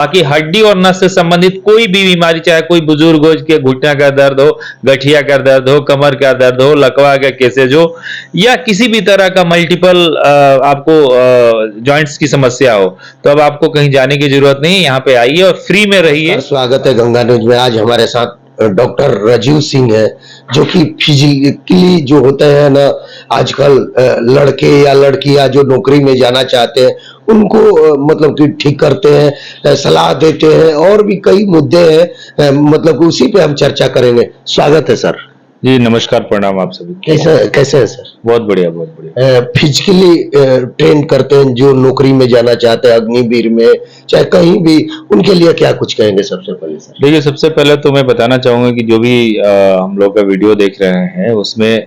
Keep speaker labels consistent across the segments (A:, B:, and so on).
A: बाकी हड्डी और नस से संबंधित कोई भी बीमारी, चाहे कोई बुजुर्ग हो के घुटना का दर्द हो, गठिया का दर्द हो, कमर का दर्द हो, लकवा का केसेज हो, या किसी भी तरह का मल्टीपल आपको जॉइंट्स की समस्या हो, तो अब आपको कहीं जाने की जरूरत नहीं है। यहाँ पे आइए और फ्री में रहिए।
B: स्वागत है गंगा न्यूज में। आज हमारे साथ डॉक्टर राजीव सिंह है, जो कि फिजिकली जो होते हैं ना, आजकल लड़के या लड़कियां जो नौकरी में जाना चाहते हैं उनको मतलब कि ठीक करते हैं, सलाह देते हैं, और भी कई मुद्दे हैं, मतलब उसी पे हम चर्चा करेंगे। स्वागत है सर।
A: जी नमस्कार, प्रणाम आप सभी।
B: कैसे है सर?
A: बहुत बढ़िया, बहुत बढ़िया।
B: फिजिकली ट्रेन करते हैं जो नौकरी में जाना चाहते हैं, अग्निवीर में चाहे कहीं भी, उनके लिए क्या कुछ कहेंगे सबसे पहले सर?
A: देखिए, सबसे पहले तो मैं बताना चाहूंगा कि जो भी हम लोग का वीडियो देख रहे हैं उसमें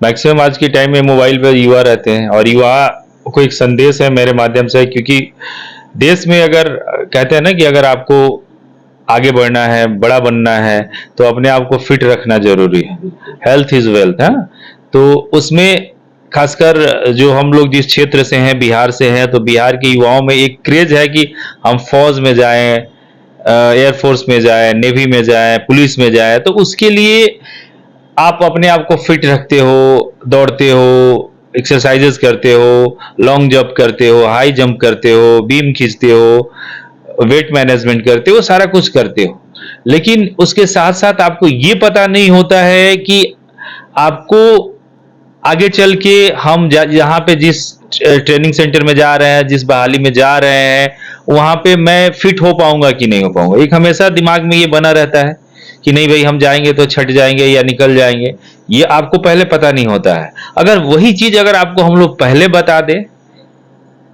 A: मैक्सिमम आज के टाइम में मोबाइल पे युवा रहते हैं, और युवा को एक संदेश है मेरे माध्यम से, क्योंकि देश में अगर कहते हैं ना कि अगर आपको आगे बढ़ना है, बड़ा बनना है, तो अपने आप को फिट रखना जरूरी है। हेल्थ इज वेल्थ है। तो उसमें खासकर जो हम लोग जिस क्षेत्र से हैं, बिहार से हैं, तो बिहार के युवाओं में एक क्रेज है कि हम फौज में जाएं, एयरफोर्स में जाएं, नेवी में जाएं, पुलिस में जाएं। तो उसके लिए आप अपने आप को फिट रखते हो, दौड़ते हो, एक्सरसाइजेस करते हो, लॉन्ग जंप करते हो, हाई जंप करते हो, बीम खींचते हो, वेट मैनेजमेंट करते हो, सारा कुछ करते हो। लेकिन उसके साथ साथ आपको ये पता नहीं होता है कि आपको आगे चल के हम जहाँ पे जिस ट्रेनिंग सेंटर में जा रहे हैं, जिस बहाली में जा रहे हैं, वहां पे मैं फिट हो पाऊंगा कि नहीं हो पाऊंगा। एक हमेशा दिमाग में ये बना रहता है कि नहीं भाई हम जाएंगे तो छट जाएंगे या निकल जाएंगे। ये आपको पहले पता नहीं होता है। अगर वही चीज अगर आपको हम लोग पहले बता दें,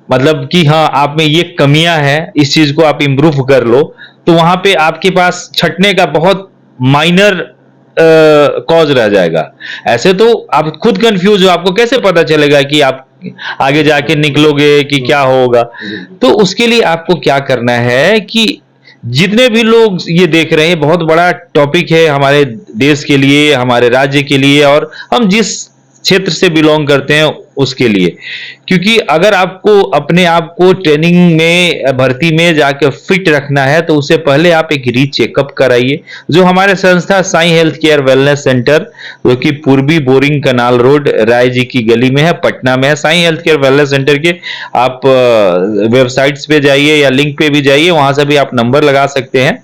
A: मतलब कि हाँ आप में ये कमियां हैं, इस चीज को आप इम्प्रूव कर लो, तो वहां पे आपके पास छटने का बहुत माइनर कॉज रह जाएगा। ऐसे तो आप खुद कंफ्यूज हो, आपको कैसे पता चलेगा कि आप आगे जाके निकलोगे कि क्या होगा। तो उसके लिए आपको क्या करना है कि जितने भी लोग ये देख रहे हैं, बहुत बड़ा टॉपिक है हमारे देश के लिए, हमारे राज्य के लिए, और हम जिस क्षेत्र से बिलोंग करते हैं उसके लिए। क्योंकि अगर आपको अपने आप को ट्रेनिंग में, भर्ती में जाकर फिट रखना है, तो उससे पहले आप एक री चेकअप कराइए, जो हमारे संस्था Sai health care wellness centre, जो कि पूर्वी boring canal road, Rai ji की गली में है, पटना में है। Sai health care wellness centre के आप वेबसाइट्स पे जाइए या लिंक पे भी जाइए, वहां से भी आप नंबर लगा सकते हैं।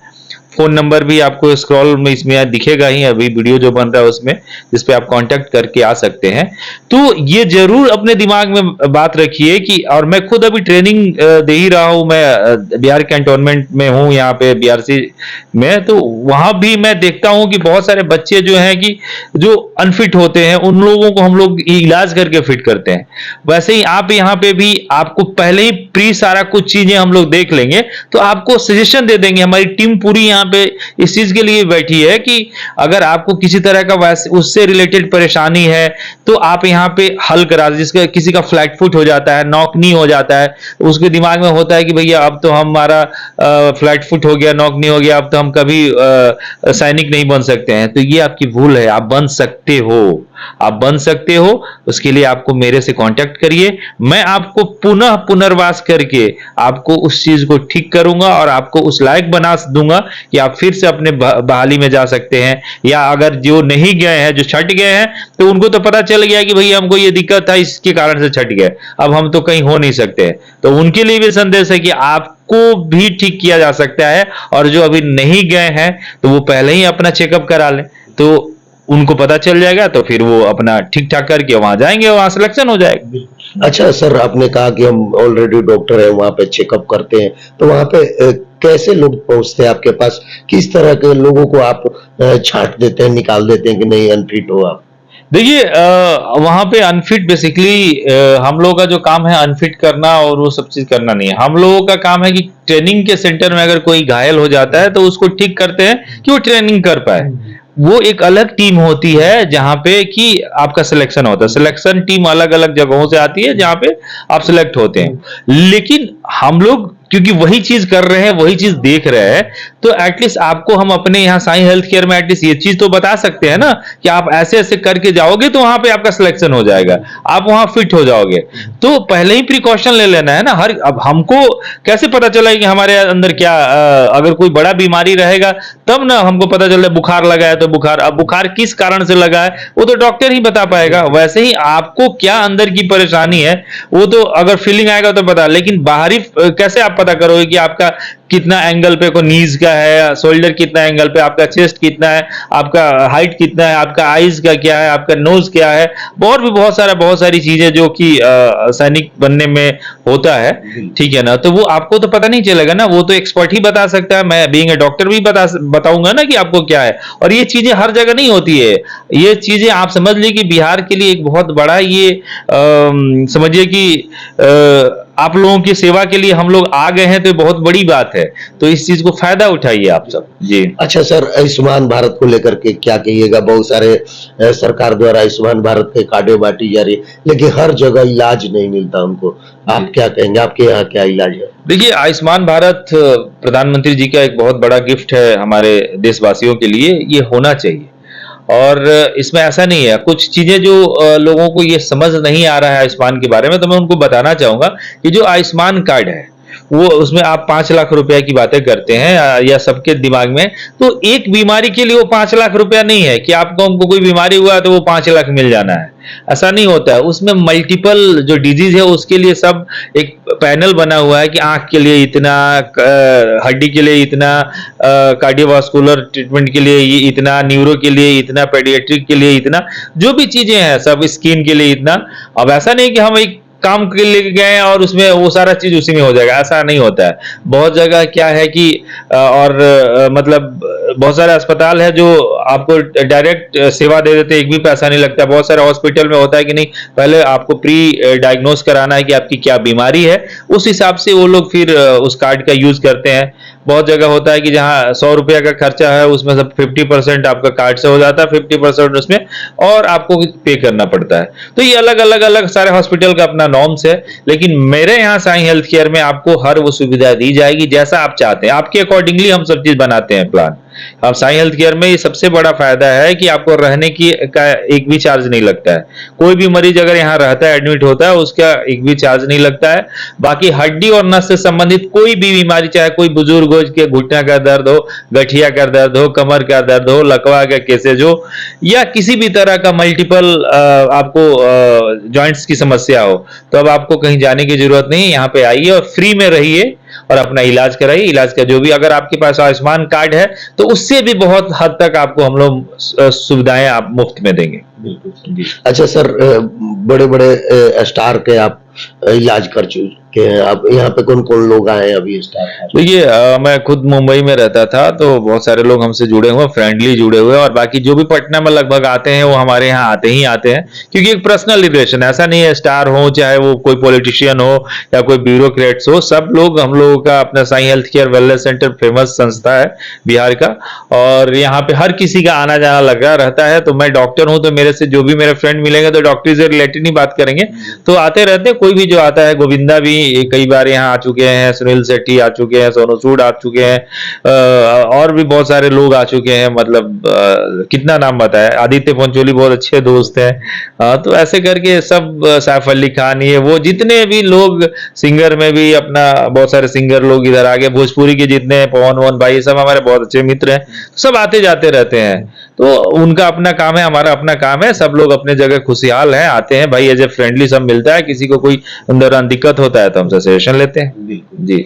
A: फोन नंबर भी आपको स्क्रॉल में इसमें दिखेगा ही, अभी वीडियो जो बन रहा है उसमें, जिस पे आप कांटेक्ट करके आ सकते हैं। तो ये जरूर अपने दिमाग में बात रखिए कि, और मैं खुद अभी ट्रेनिंग दे ही रहा हूं, मैं बिहार कैंटोनमेंट में हूं, यहाँ पे बीआरसी में। तो वहां भी मैं देखता हूं कि बहुत सारे बच्चे जो हैं कि जो अनफिट होते हैं, उन लोगों को हम लोग इलाज करके फिट करते हैं। वैसे ही आप यहाँ पे भी आपको पहले ही प्री सारा कुछ चीजें हम लोग देख लेंगे, तो आपको सजेशन दे देंगे। हमारी टीम पूरी यहाँ पे इस चीज के लिए बैठी है कि अगर आपको किसी तरह का उससे रिलेटेड परेशानी है, तो आप यहाँ पे हल करा। जिसका किसी का फ्लैट फुट हो जाता है, नॉक नी हो जाता है, उसके दिमाग में होता है कि भैया अब तो हमारा फ्लैट फुट हो गया, नॉक नी हो गया, अब तो हम कभी सैनिक नहीं बन सकते हैं। तो ये आपकी भूल है, आप बन सकते हो, आप बन सकते हो। उसके लिए आपको मेरे से कांटेक्ट करिए, मैं आपको पुनः पुनर्वास करके आपको उस चीज को ठीक करूंगा और आपको उस लायक बना दूंगा कि आप फिर से अपने बहाली में जा सकते हैं। या अगर जो नहीं गए हैं, जो छट गए हैं, तो उनको तो पता चल गया कि भैया हमको ये दिक्कत था, इसके कारण से छट गए, अब हम तो कहीं हो नहीं सकते। तो उनके लिए भी संदेश है कि आपको भी ठीक किया जा सकता है, और जो अभी नहीं गए हैं तो वो पहले ही अपना चेकअप करा लें, तो उनको पता चल जाएगा, तो फिर वो अपना ठीक ठाक करके वहां जाएंगे, वहां सिलेक्शन हो जाएगा।
B: अच्छा सर, आपने कहा कि हम ऑलरेडी डॉक्टर हैं, वहां पे चेकअप करते हैं, तो वहां पे कैसे लोग पहुंचते हैं आपके पास? किस तरह के लोगों को आप छांट देते हैं, निकाल देते हैं कि नहीं अनफिट हो आप?
A: देखिए, वहां पे अनफिट बेसिकली हम लोगों का जो काम है अनफिट करना, और वो सब चीज करना नहीं है। हम लोगों का काम है कि ट्रेनिंग के सेंटर में अगर कोई घायल हो जाता है तो उसको ठीक करते हैं कि वो ट्रेनिंग कर पाए। वो एक अलग टीम होती है जहां पे कि आपका सिलेक्शन होता है। सिलेक्शन टीम अलग अलग जगहों से आती है जहां पे आप सिलेक्ट होते हैं। लेकिन हम लोग क्योंकि वही चीज कर रहे हैं, वही चीज देख रहे हैं, तो एटलीस्ट आपको हम अपने यहाँ साईं हेल्थ केयर में एटलीस्ट ये चीज तो बता सकते हैं ना कि आप ऐसे ऐसे करके जाओगे तो वहां पे आपका सिलेक्शन हो जाएगा, आप वहां फिट हो जाओगे। तो पहले ही प्रिकॉशन ले लेना है ना। हर अब हमको कैसे पता चला कि हमारे अंदर क्या अगर कोई बड़ा बीमारी रहेगा तब ना हमको पता चल रहा है बुखार लगा है तो बुखार, अब बुखार किस कारण से लगा है वो तो डॉक्टर ही बता पाएगा। वैसे ही आपको क्या अंदर की परेशानी है वो तो अगर फीलिंग आएगा तो पता, लेकिन बाहरी कैसे आप पता करोगे कि आपका कितना एंगल पे को नीज का है, शोल्डर कितना एंगल पे, आपका चेस्ट कितना है, आपका हाइट कितना है, आपका आईज का क्या है, आपका नोज क्या है, और भी बहुत सारी चीजें जो कि सैनिक बनने में होता है, ठीक है ना। तो वो आपको तो पता नहीं चलेगा ना, वो तो एक्सपर्ट ही बता सकता है। मैं बीइंग ए डॉक्टर भी बताऊंगा ना कि आपको क्या है। और ये चीजें हर जगह नहीं होती है, ये चीजें आप समझ लीजिए कि बिहार के लिए एक बहुत बड़ा ये समझिए कि आप लोगों की सेवा के लिए हम लोग आ गए हैं, तो ये बहुत बड़ी बात है। तो इस चीज को फायदा उठाइए आप सब जी।
B: अच्छा सर, आयुष्मान भारत को लेकर के क्या कहिएगा? बहुत सारे सरकार द्वारा आयुष्मान भारत के कार्डें बांटी जा रही है, लेकिन हर जगह इलाज नहीं मिलता उनको। आप क्या कहेंगे, आपके यहाँ क्या इलाज है?
A: देखिए, आयुष्मान भारत प्रधानमंत्री जी का एक बहुत बड़ा गिफ्ट है हमारे देशवासियों के लिए, ये होना चाहिए। और इसमें ऐसा नहीं है, कुछ चीजें जो लोगों को ये समझ नहीं आ रहा है आयुष्मान के बारे में, तो मैं उनको बताना चाहूंगा कि जो आयुष्मान कार्ड है वो उसमें आप 5 लाख रुपया की बातें करते हैं या सबके दिमाग में, तो एक बीमारी के लिए वो 5 लाख रुपया नहीं है कि आपको हमको कोई बीमारी हुआ तो वो 5 लाख मिल जाना है, ऐसा नहीं होता है। उसमें मल्टीपल जो डिजीज है उसके लिए सब एक पैनल बना हुआ है कि आंख के लिए इतना, हड्डी के लिए इतना, कार्डियोवास्कुलर ट्रीटमेंट के लिए ये इतना, न्यूरो के लिए इतना, पेडियाट्रिक के लिए इतना, जो भी चीजें हैं सब, स्किन के लिए इतना। अब ऐसा नहीं कि हम एक काम के लिए गए और उसमें वो सारा चीज उसी में हो जाएगा, ऐसा नहीं होता है। बहुत जगह क्या है कि मतलब बहुत सारे अस्पताल है जो आपको डायरेक्ट सेवा दे देते हैं, एक भी पैसा नहीं लगता। बहुत सारे हॉस्पिटल में होता है कि नहीं, पहले आपको प्री डायग्नोस कराना है कि आपकी क्या बीमारी है, उस हिसाब से वो लोग फिर उस कार्ड का यूज करते हैं। बहुत जगह होता है कि जहां 100 रुपया का खर्चा है उसमें सब 50% आपका कार्ड से हो जाता है, 50% उसमें और आपको पे करना पड़ता है। तो ये अलग अलग सारे हॉस्पिटल का अपना नॉर्म्स है, लेकिन मेरे यहाँ साईं हेल्थ केयर में आपको हर वो सुविधा दी जाएगी जैसा आप चाहते हैं, आपके अकॉर्डिंगली हम सब चीज बनाते हैं प्लान। अब साईं हेल्थ केयर में ये सबसे बड़ा फायदा है कि आपको रहने की का एक भी चार्ज नहीं लगता है। कोई भी मरीज अगर यहाँ रहता है, एडमिट होता है, उसका एक भी चार्ज नहीं लगता है। बाकी हड्डी और नस से संबंधित कोई भी बीमारी, चाहे कोई बुजुर्ग हो के घुटना का दर्द हो, गठिया का दर्द हो, कमर का दर्द हो, लकवा का केसेज हो, या किसी भी तरह का मल्टीपल आपको जॉइंट्स की समस्या हो, तो अब आपको कहीं जाने की जरूरत नहीं है। यहाँ पे आइए और फ्री में रहिए और अपना इलाज कराइए। इलाज का जो भी, अगर आपके पास आयुष्मान कार्ड है तो उससे भी बहुत हद तक आपको हम लोग सुविधाएं आप मुफ्त में देंगे।
B: बिल्कुल। अच्छा सर, बड़े बड़े स्टार के आप इलाज कर चुके हैं, आप यहाँ पे कौन कौन लोग आए हैं अभी स्टार?
A: देखिए, मैं खुद मुंबई में रहता था, तो बहुत सारे लोग हमसे जुड़े हुए, फ्रेंडली जुड़े हुए, और बाकी जो भी पटना में लगभग आते हैं वो हमारे यहाँ आते ही आते हैं, क्योंकि एक पर्सनल रिलेशन, ऐसा नहीं है स्टार हो चाहे वो कोई पॉलिटिशियन हो या कोई ब्यूरोक्रेट्स हो, सब लोग हम लोगों का अपना Sai health care wellness centre famous संस्था है बिहार का, और यहाँ पे हर किसी का आना जाना लगा रहता है। तो मैं डॉक्टर हूँ, तो मेरे से जो भी मेरे फ्रेंड मिलेंगे तो डॉक्टरी से रिलेटेड ही बात करेंगे, तो आते रहते हैं। कोई भी जो आता है, गोविंदा भी कई बार यहाँ आ चुके हैं, सुनील शेट्टी आ चुके हैं, सोनू सूद आ चुके हैं, और भी बहुत सारे लोग आ चुके हैं, मतलब कितना नाम बताया, आदित्य पंचोली बहुत अच्छे दोस्त हैं। तो ऐसे करके सब, सैफ अली खान, ये वो जितने भी लोग, सिंगर में भी अपना बहुत सारे सिंगर लोग इधर आ गए, भोजपुरी के जितने पवन भाई, सब हमारे बहुत अच्छे मित्र हैं, सब आते जाते रहते हैं। तो उनका अपना काम है, हमारा अपना काम है, सब लोग अपने जगह खुशहाल हैं, आते हैं भाई, एज ए फ्रेंडली सब मिलता है। किसी को कोई अंदर दिक्कत होता है तो हमसे सजेशन लेते हैं जी।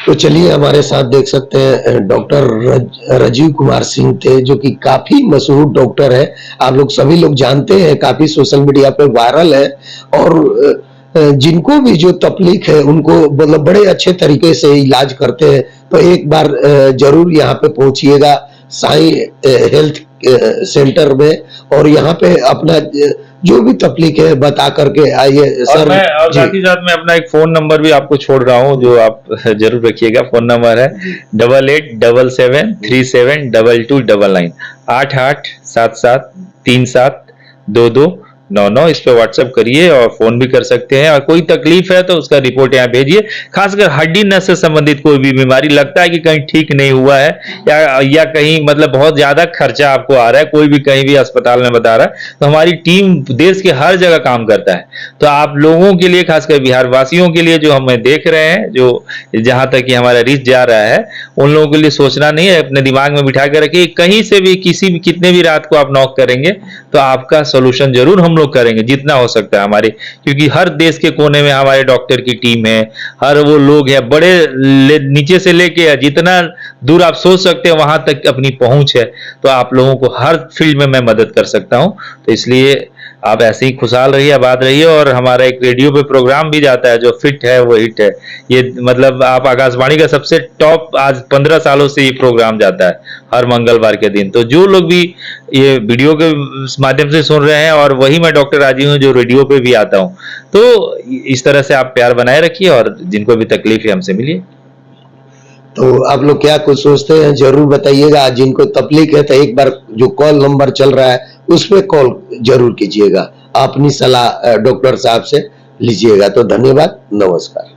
B: तो चलिए, हमारे साथ देख सकते हैं डॉक्टर राजीव कुमार सिंह थे, जो कि काफी मशहूर डॉक्टर है, आप लोग सभी लोग जानते हैं, काफी सोशल मीडिया पे वायरल है, और जिनको भी जो तकलीफ है उनको मतलब बड़े अच्छे तरीके से इलाज करते हैं। तो एक बार जरूर यहाँ पे पहुंचिएगा साईं हेल्थ सेंटर में, और यहाँ पे अपना जो भी तकलीफ है बता करके आइए सर।
A: मैं और साथ ही साथ मैं अपना एक फोन नंबर भी आपको छोड़ रहा हूँ, जो आप जरूर रखिएगा। फोन नंबर है 8877372299, 88773722 99 इस पे व्हाट्सएप करिए और फोन भी कर सकते हैं। और कोई तकलीफ है तो उसका रिपोर्ट यहाँ भेजिए। खासकर हड्डी नस से संबंधित कोई भी बीमारी लगता है कि कहीं ठीक नहीं हुआ है या कहीं मतलब बहुत ज्यादा खर्चा आपको आ रहा है, कोई भी कहीं भी अस्पताल में बता रहा है, तो हमारी टीम देश के हर जगह काम करता है। तो आप लोगों के लिए, खासकर बिहार वासियों के लिए जो हमें देख रहे हैं, जो जहां तक कि हमारा रीच जा रहा है, उन लोगों के लिए सोचना नहीं है, अपने दिमाग में बिठा कर रखिए। कहीं से भी किसी भी कितने भी रात को आप नॉक करेंगे तो आपका सोल्यूशन जरूर हम लोग करेंगे जितना हो सकता है हमारे, क्योंकि हर देश के कोने में हमारे डॉक्टर की टीम है, हर वो लोग हैं, बड़े नीचे से लेके जितना दूर आप सोच सकते हैं वहां तक अपनी पहुंच है। तो आप लोगों को हर फील्ड में मैं मदद कर सकता हूं। तो इसलिए आप ऐसे ही खुशहाल रहिए, आबाद रहिए। और हमारा एक रेडियो पे प्रोग्राम भी जाता है, जो फिट है वो हिट है। ये मतलब आप आकाशवाणी का सबसे टॉप, आज 15 सालों से ये प्रोग्राम जाता है हर मंगलवार के दिन। तो जो लोग भी ये वीडियो के माध्यम से सुन रहे हैं, और वही मैं डॉक्टर राजीव हूँ जो रेडियो पे भी आता हूँ, तो इस तरह से आप प्यार बनाए रखिए और जिनको भी तकलीफ है हमसे मिलिए।
B: तो आप लोग क्या कुछ सोचते हैं जरूर बताइएगा। जिनको तकलीफ है तो एक बार जो कॉल नंबर चल रहा है उस पे कॉल जरूर कीजिएगा, अपनी सलाह डॉक्टर साहब से लीजिएगा। तो धन्यवाद, नमस्कार।